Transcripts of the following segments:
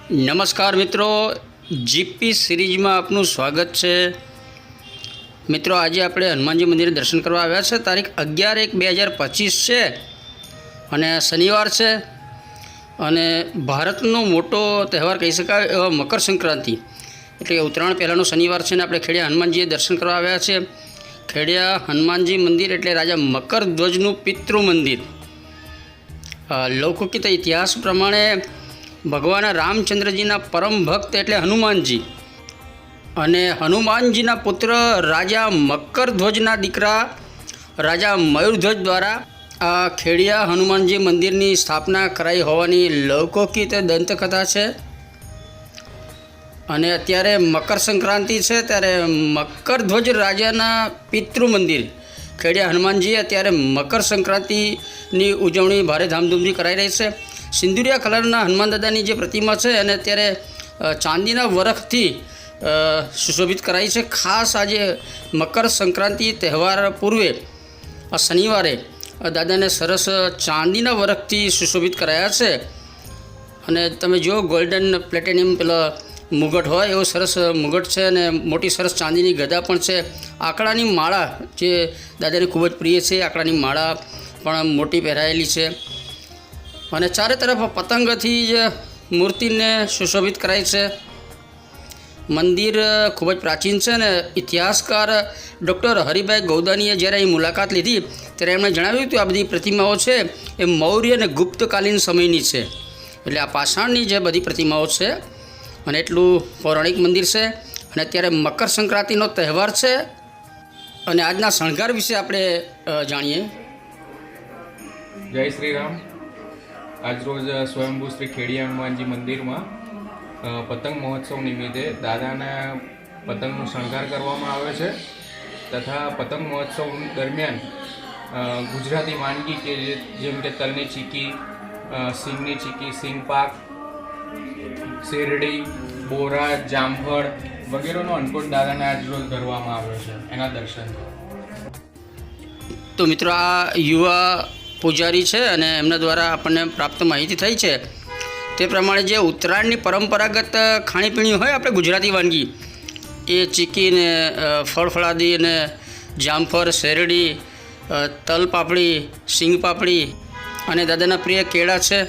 નમસ્કાર મિત્રો, જીપી સિરીઝમાં આપનું સ્વાગત છે। મિત્રો, આજે આપણે હનુમાનજી મંદિરે દર્શન કરવા આવ્યા છે। તારીખ 11/1/2025 છે અને શનિવાર છે અને ભારતનો મોટો તહેવાર કહી શકાય એવા મકર સંક્રાંતિ એટલે કે ઉત્તરાયણ પહેલાંનો શનિવાર છે ને આપણે ખેડિયા હનુમાનજીએ દર્શન કરવા આવ્યા છે। ખેડિયા હનુમાનજી મંદિર એટલે રાજા મકરધ્વજનું પિતૃ મંદિર। લૌકિક ઇતિહાસ પ્રમાણે ભગવાન રામચંદ્રજીના પરમ ભક્ત એટલે હનુમાનજી અને હનુમાનજીના પુત્ર રાજા મકરધ્વજના દીકરા રાજા મયુરધ્વજ દ્વારા આ ખેડિયા હનુમાનજી મંદિરની સ્થાપના કરાઈ હોવાની લૌકિક દંતકથા છે। અને અત્યારે મકર સંક્રાંતિ છે ત્યારે મકરધ્વજ રાજાના પિતૃ મંદિર ખેડિયા હનુમાનજી અત્યારે મકર સંક્રાંતિની ઉજવણી ભારે ધામધૂમથી કરાઈ રહી છે। સિંદુરિયા કલરના હનુમાન દાદાની જે પ્રતિમા છે અને અત્યારે ચાંદીના વરખથી સુશોભિત કરાઈ છે। ખાસ આજે મકર સંક્રાંતિ તહેવાર પૂર્વે આ શનિવારે દાદાને સરસ ચાંદીના વરખથી સુશોભિત કરાયા છે અને તમે જુઓ ગોલ્ડન પ્લેટિનિયમ પેલા મુગટ હોય એવો સરસ મુગટ છે અને મોટી સરસ ચાંદીની ગદા પણ છે। આંકડાની માળા જે દાદાને ખૂબ જ પ્રિય છે, આંકડાની માળા પણ મોટી પહેરાયેલી છે અને ચારે તરફ પતંગથી જ મૂર્તિને સુશોભિત કરાઈ છે। મંદિર ખૂબ જ પ્રાચીન છે અને ઇતિહાસકાર ડૉક્ટર હરિભાઈ ગૌદાનીએ જ્યારે અહીં મુલાકાત લીધી ત્યારે એમણે જણાવ્યું હતું આ બધી પ્રતિમાઓ છે એ મૌર્ય અને ગુપ્તકાલીન સમયની છે, એટલે આ પાષાણની જે બધી પ્રતિમાઓ છે અને એટલું પૌરાણિક મંદિર છે અને અત્યારે મકર સંક્રાંતિનો તહેવાર છે અને આજના શણગાર વિશે આપણે જાણીએ। જય શ્રી રામ। આજરોજ સ્વયંભૂ શ્રી ખેડિયા હનુમાનજી મંદિરમાં પતંગ મહોત્સવ નિમિત્તે દાદાના પતંગનો શણગાર કરવામાં આવે છે તથા પતંગ મહોત્સવ દરમિયાન ગુજરાતી વાનગી કે જેમ કે તલની ચીકી, સિંગની ચીકી, સિંગ પાક, શેરડી, બોરા, જામફળ વગેરેનો અન્નકૂટ દાદાને આજરોજ કરવામાં આવ્યો છે, એના દર્શન। તો મિત્રો, આ યુવા પૂજારી છે અને એમના દ્વારા આપણને પ્રાપ્ત માહિતી થઈ છે તે પ્રમાણે જે ઉત્તરાયણની પરંપરાગત ખાણીપીણી હોય આપણે ગુજરાતી વાનગી એ ચીકીને ફળફળાદી અને જામફળ, શેરડી, તલ પાપડી, સિંગ પાપડી અને દાદાના પ્રિય કેળા છે।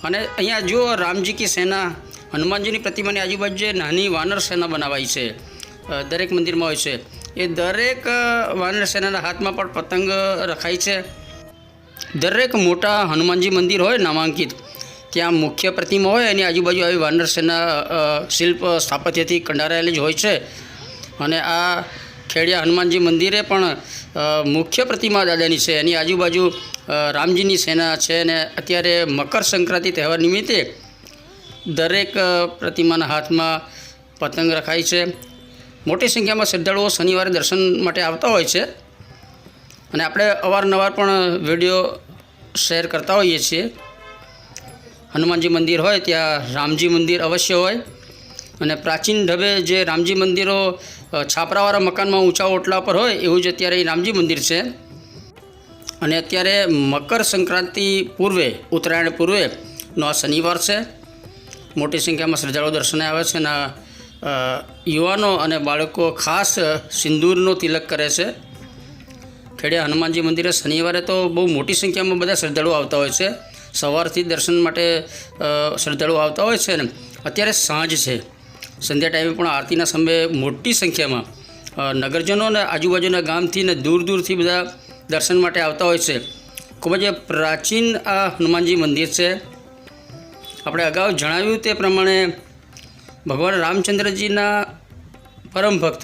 અને અહીંયા જો રામજી કી સેના હનુમાનજીની પ્રતિમાની આજુબાજુ જે નાની વાનર સેના બનાવાઈ છે દરેક મંદિરમાં હોય છે એ દરેક વાનર સેનાના હાથમાં પણ પતંગ રખાય છે। દરેક મોટા હનુમાનજી મંદિર હોય નામાંકિત ત્યાં મુખ્ય પ્રતિમા હોય એની આજુબાજુ આવી વાનર સેના શિલ્પ સ્થાપત્યથી કંડારાયેલી જ હોય છે અને આ ખેડિયા હનુમાનજી મંદિરે પણ મુખ્ય પ્રતિમા દાદાની છે, એની આજુબાજુ રામજીની સેના છે અને અત્યારે મકર સંક્રાંતિ તહેવાર નિમિત્તે દરેક પ્રતિમાના હાથમાં પતંગ રખાય છે। મોટી સંખ્યામાં શ્રદ્ધાળુઓ શનિવારે દર્શન માટે આવતા હોય છે અને આપણે અવારનવાર પણ વિડીયો શેર કરતા હોઈએ છીએ। હનુમાનજી મંદિર હોય ત્યાં રામજી મંદિર અવશ્ય હોય અને પ્રાચીન ઢબે જે રામજી મંદિરો છાપરાવાળા મકાનમાં ઊંચા ઓટલા પર હોય એવું જ અત્યારે રામજી મંદિર છે અને અત્યારે મકર સંક્રાંતિ પૂર્વે ઉત્તરાયણ પૂર્વેનો આ શનિવાર છે। મોટી સંખ્યામાં શ્રદ્ધાળુઓ દર્શને આવે છે અને યુવાનો અને બાળકો ખાસ સિંદૂરનો તિલક કરે છે। ખેડિયા હનુમાનજી મંદિરે શનિવારે તો બહુ મોટી સંખ્યામાં બધા શ્રદ્ધાળુઓ આવતા હોય છે, સવારથી દર્શન માટે શ્રદ્ધાળુઓ આવતા હોય છે ને અત્યારે સાંજ છે, સંધ્યા ટાઈમે પણ આરતીના સમયે મોટી સંખ્યામાં નગરજનો અને આજુબાજુના ગામથી ને દૂર દૂરથી બધા દર્શન માટે આવતા હોય છે। ખૂબ જ પ્રાચીન આ હનુમાનજી મંદિર છે। આપણે અગાઉ જણાવ્યું તે પ્રમાણે ભગવાન રામચંદ્રજીના પરમ ભક્ત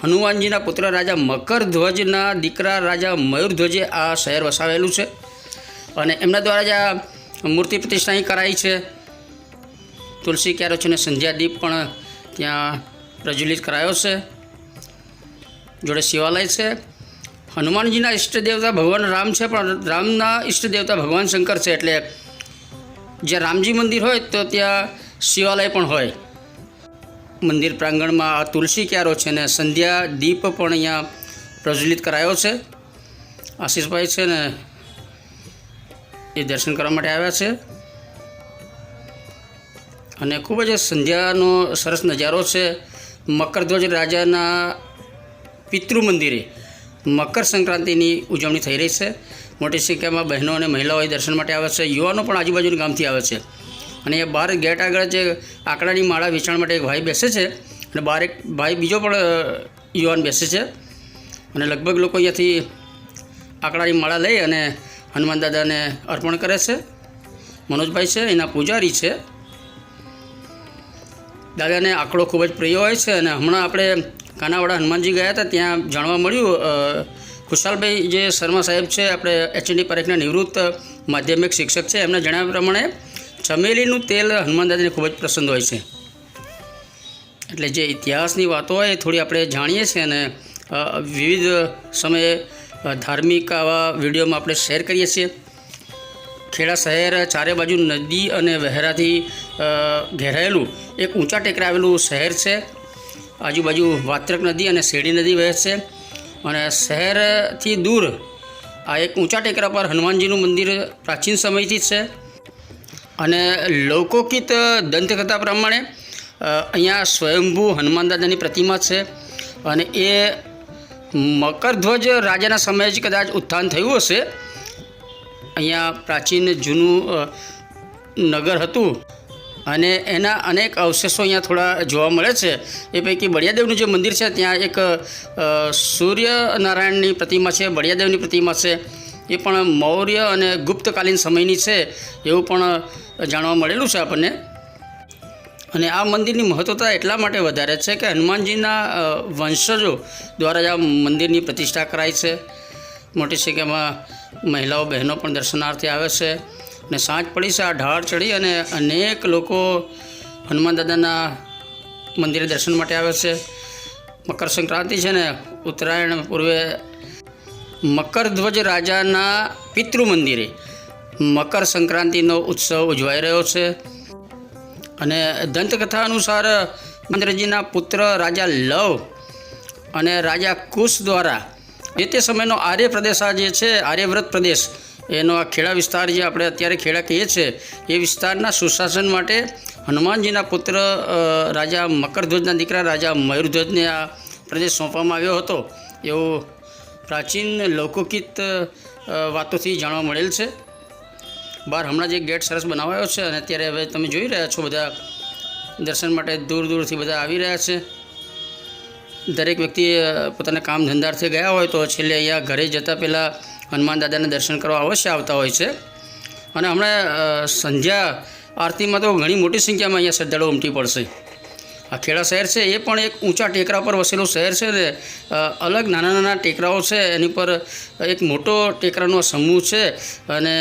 હનુમાનજીના પુત્ર રાજા મકરધ્વજના દીકરા રાજા મયુરધ્વજે આ શહેર વસાવેલું છે અને એમના દ્વારા જ આ મૂર્તિ પ્રતિષ્ઠા અહીં કરાઈ છે। તુલસી ક્યારો છે અને સંધ્યા દીપ પણ ત્યાં પ્રજ્વલિત કરાયો છે, જોડે શિવાલય છે। હનુમાનજીના ઈષ્ટદેવતા ભગવાન રામ છે પણ રામના ઈષ્ટદેવતા ભગવાન શંકર છે, એટલે જ્યાં રામજી મંદિર હોય તો ત્યાં શિવાલય પણ હોય। મંદિર પ્રાંગણમાં આ તુલસી ક્યારો છે ને સંધ્યા દીપ પણ અહીંયા પ્રજ્વલિત કરાયો છે। આશીષભાઈ છે ને એ દર્શન કરવા માટે આવ્યા છે અને ખૂબ જ સંધ્યાનો સરસ નજારો છે. મકરધ્વજ રાજાના પિતૃ મંદિરે મકર સંક્રાંતિની ઉજવણી થઈ રહી છે. મોટી સંખ્યામાં બહેનો અને મહિલાઓ દર્શન માટે આવે છે. યુવાનો પણ આજુબાજુના ગામથી આવે છે. અને એ બહાર ગેટ આગળ જે આંકડાની માળા વેચાણ માટે એક ભાઈ બેસે છે અને બહાર એક ભાઈ બીજો પણ યુવાન બેસે છે. અને લગભગ લોકો અહીંયાથી આંકડાની માળા લઈ અને હનુમાન દાદાને અર્પણ કરે છે. મનોજભાઈ છે, એના પૂજારી છે. દાદાને આંકડો ખૂબ જ પ્રિય હોય છે. અને હમણાં આપણે કાનાવાડા હનુમાનજી ગયા હતા, ત્યાં જાણવા મળ્યું ખુશાલભાઈ જે શર્મા સાહેબ છે, આપણે HND પારેખના નિવૃત્ત માધ્યમિક શિક્ષક છે, એમના જણાવ્યા પ્રમાણે ચમેલીનું તેલ હનુમાન દાદાને ખૂબ જ પસંદ હોય છે. એટલે જે ઇતિહાસની વાતો હોય એ થોડી આપણે જાણીએ છીએ અને વિવિધ સમયે ધાર્મિક આવા વિડીયોમાં આપણે શેર કરીએ છીએ. ખેડા શહેર ચારે બાજુ નદી અને વહેરાથી ઘેરાયેલું એક ઊંચા ટેકરે આવેલું શહેર છે. આજુબાજુ વાત્રક નદી અને શેરડી નદી વહે છે. અને શહેરથી દૂર આ એક ઊંચા ટેકરા પર હનુમાનજીનું મંદિર પ્રાચીન સમયથી છે. અને લૌકિક દંતકથા પ્રમાણે અહીંયા સ્વયંભૂ હનુમાન દાદાની પ્રતિમા છે. અને એ મકરધ્વજ રાજાના સમયે જ કદાચ ઉત્થાન થયું હશે. અહીંયા પ્રાચીન જૂનું નગર હતું અને એના અનેક અવશેષો અહીંયા થોડા જોવા મળે છે. એ પૈકી બળિયાદેવનું જે મંદિર છે, ત્યાં એક સૂર્યનારાયણની પ્રતિમા છે, બળિયાદેવની પ્રતિમા છે. એ પણ મૌર્ય અને ગુપ્તકાલીન સમયની છે એવું પણ જાણવા મળેલું છે આપણને. અને આ મંદિરની મહત્ત્વતા એટલા માટે વધારે છે કે હનુમાનજીના વંશજો દ્વારા જ આ મંદિરની પ્રતિષ્ઠા કરાઈ છે. મોટી સંખ્યામાં મહિલાઓ બહેનો પણ દર્શનાર્થે આવે છે. અને સાંજ પડી છે, આ ઢાળ ચડી અને અનેક લોકો હનુમાન દાદાના મંદિરે દર્શન માટે આવે છે. મકર સંક્રાંતિ છે ને, ઉત્તરાયણ પૂર્વે મકરધ્વજ રાજાના પિતૃ મંદિરે મકર સંક્રાંતિનો ઉત્સવ ઉજવાઈ રહ્યો છે. અને દંતકથા અનુસાર ઇન્દ્રજીના પુત્ર રાજા લવ અને રાજા કુશ દ્વારા તે સમયનો આર્ય પ્રદેશ આ જે છે, આર્યવ્રત પ્રદેશ, એનો આ ખેડા વિસ્તાર જે આપણે અત્યારે ખેડા કહીએ છીએ, એ વિસ્તારના સુશાસન માટે હનુમાનજીના પુત્ર રાજા મકરધ્વજના દીકરા રાજા મયુરધ્વજને આ પ્રદેશ સોંપવામાં આવ્યો હતો એવું પ્રાચીન લૌકિક વાતોથી જાણવા મળેલ છે. બહાર હમણાં જ એક ગેટ સરસ બનાવાયો છે અને અત્યારે હવે તમે જોઈ રહ્યા છો બધા દર્શન માટે દૂર દૂરથી બધા આવી રહ્યા છે. દરેક વ્યક્તિ પોતાના કામ ધંધાર્થે ગયા હોય તો છેલ્લે અહીંયા ઘરે જતાં પહેલાં હનુમાન દાદાના દર્શન કરવા અવશ્ય આવતા હોય છે. અને હમણાં સંધ્યા આરતીમાં તો ઘણી મોટી સંખ્યામાં અહીંયા શ્રદ્ધાળુઓ ઉમટી પડશે. આ ખેડા શહેર છે એ પણ એક ઊંચા ટેકરા પર વસેલું શહેર છે ને, અલગ નાના નાના ટેકરાઓ છે, એની પર એક મોટો ટેકરાનો સમૂહ છે. અને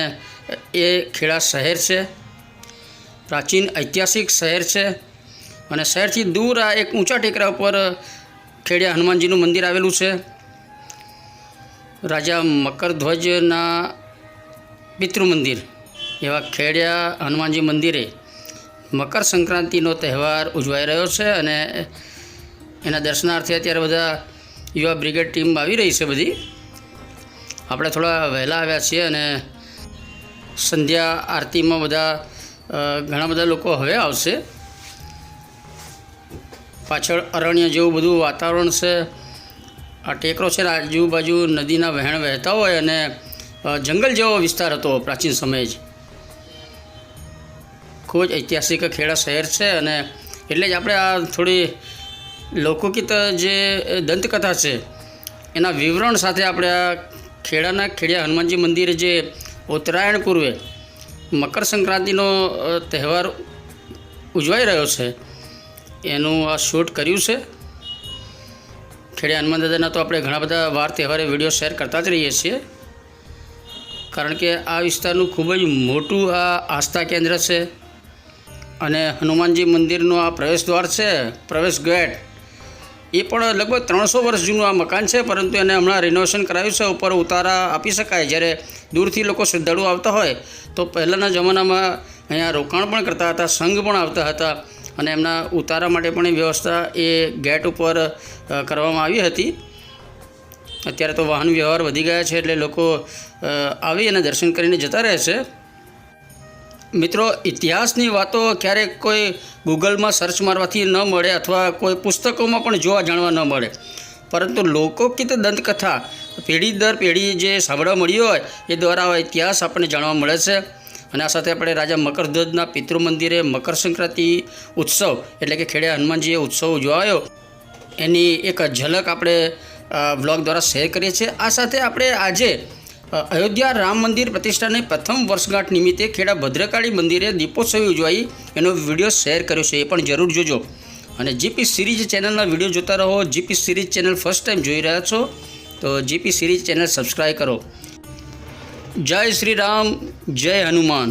એ ખેડા શહેર છે, પ્રાચીન ઐતિહાસિક શહેર છે. અને શહેરથી દૂર આ એક ઊંચા ટેકરા ઉપર ખેડિયા હનુમાનજીનું મંદિર આવેલું છે. રાજા મકરધ્વજના પિતૃ મંદિર એવા ખેડિયા હનુમાનજી મંદિરે મકર સંક્રાંતિનો તહેવાર ઉજવાઈ રહ્યો છે. અને એના દર્શનાર્થે અત્યારે બધા યુવા બ્રિગેડ ટીમ આવી રહી છે બધી. આપણે થોડા વહેલા આવ્યા છીએ અને સંધ્યા આરતીમાં બધા ઘણા બધા લોકો હવે આવશે. પાછળ અરણ્ય જેવું બધું વાતાવરણ છે. આ ટેકરો છે, આજુબાજુ નદીના વહેણ વહેતા હોય અને જંગલ જેવો વિસ્તાર હતો પ્રાચીન સમયે જ. ખૂબ જ ઐતિહાસિક ખેડા શહેર છે. અને એટલે જ આપણે આ થોડી લૌકિક જે દંતકથા છે એના વિવરણ સાથે આપણે આ ખેડિયા હનુમાનજી મંદિરે જે ઉત્તરાયણ પૂર્વે મકર સંક્રાંતિનો તહેવાર ઉજવાઈ રહ્યો છે એનું આ શૂટ કર્યું છે. ખેડિયા હનુમાન દાદાના તો આપણે ઘણા બધા વાર તહેવારે વિડીયો શેર કરતા જ રહીએ છીએ, કારણ કે આ વિસ્તારનું ખૂબ જ મોટું આ આસ્થા કેન્દ્ર છે. અને હનુમાનજી મંદિરનો આ પ્રવેશ દ્વાર છે, પ્રવેશ ગેટ, એ પણ લગભગ 300 વર્ષ જૂનું આ મકાન છે, પરંતુ એને હમણાં રિનોવેશન કરાવ્યું છે. ઉપર ઉતારા આપી શકાય. જ્યારે દૂરથી લોકો શ્રદ્ધાળુ આવતા હોય તો પહેલાંના જમાનામાં અહીંયા રોકાણ પણ કરતા હતા, સંઘ પણ આવતા હતા અને એમના ઉતારા માટે પણ એ વ્યવસ્થા એ ગેટ ઉપર કરવામાં આવી હતી. અત્યારે તો વાહન વ્યવહાર વધી ગયા છે એટલે લોકો આવી અને દર્શન કરીને જતા રહે છે. મિત્રો, ઇતિહાસની વાતો ક્યારેક કોઈ ગૂગલમાં સર્ચ મારવાથી ન મળે અથવા કોઈ પુસ્તકોમાં પણ જોવા જાણવા ન મળે, પરંતુ લોકગીત દંતકથા પેઢી દર પેઢી જે સાંભળવા મળી હોય એ દ્વારા ઇતિહાસ આપણને જાણવા મળે છે. અને આ સાથે આપણે રાજા મકરધ્વજના પિતૃ મંદિરે મકર સંક્રાંતિ ઉત્સવ એટલે કે ખેડા હનુમાનજીએ ઉત્સવ ઉજવાયો એની એક ઝલક આપણે વ્લોગ દ્વારા શેર કરીએ છીએ. આ સાથે આપણે આજે અયોધ્યા રામ મંદિર પ્રતિષ્ઠાની પ્રથમ વર્ષગાંઠ નિમિત્તે ખેડા ભદ્રકાળી મંદિરે દીપોત્સવી ઉજવાઈ એનો વિડીયો શેર કર્યો છે, એ પણ જરૂર જોજો. અને જીપી સિરીઝ ચેનલના વિડીયો જોતા રહો. GP series channel first time જોઈ રહ્યા છો તો જીપી સિરીઝ ચેનલ સબસ્ક્રાઈબ કરો. જય શ્રી રામ, જય હનુમાન.